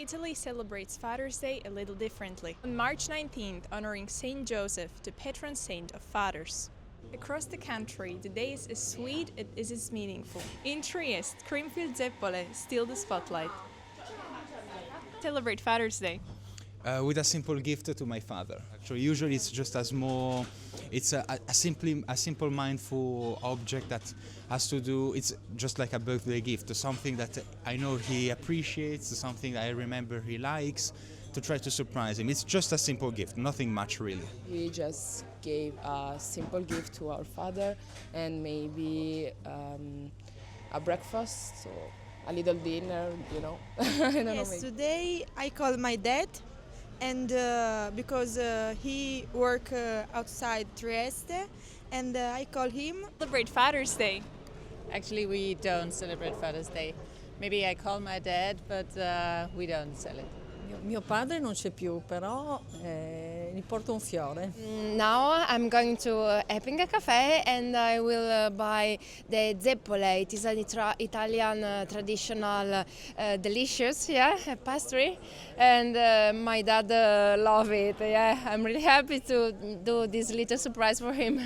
Italy celebrates Father's Day a little differently. On March 19th, honoring Saint Joseph, the patron saint of fathers. Across the country, the day is as sweet as it is meaningful. In Trieste, cream-filled Zeppole steal the spotlight. Celebrate Father's Day. With a simple gift to my father. Actually, usually it's just a small, it's a simple mindful object that has to do. It's just like a birthday gift, something that I know he appreciates, something I remember he likes. To try to surprise him. It's just a simple gift, nothing much really. We just gave a simple gift to our father and maybe a breakfast or a little dinner, you know. I don't know. Yes, Maybe. today I call my dad, and because he work outside Trieste, and I call him. Celebrate Father's Day. Actually, we don't celebrate Father's Day. Maybe I call my dad, but we don't celebrate. Mio padre non c'è più, però gli porto un fiore. Now I'm going to Eppinga Cafe and I will buy the Zeppole. It is an Italian traditional delicious pastry, and my dad love it. Yeah, I'm really happy to do this little surprise for him.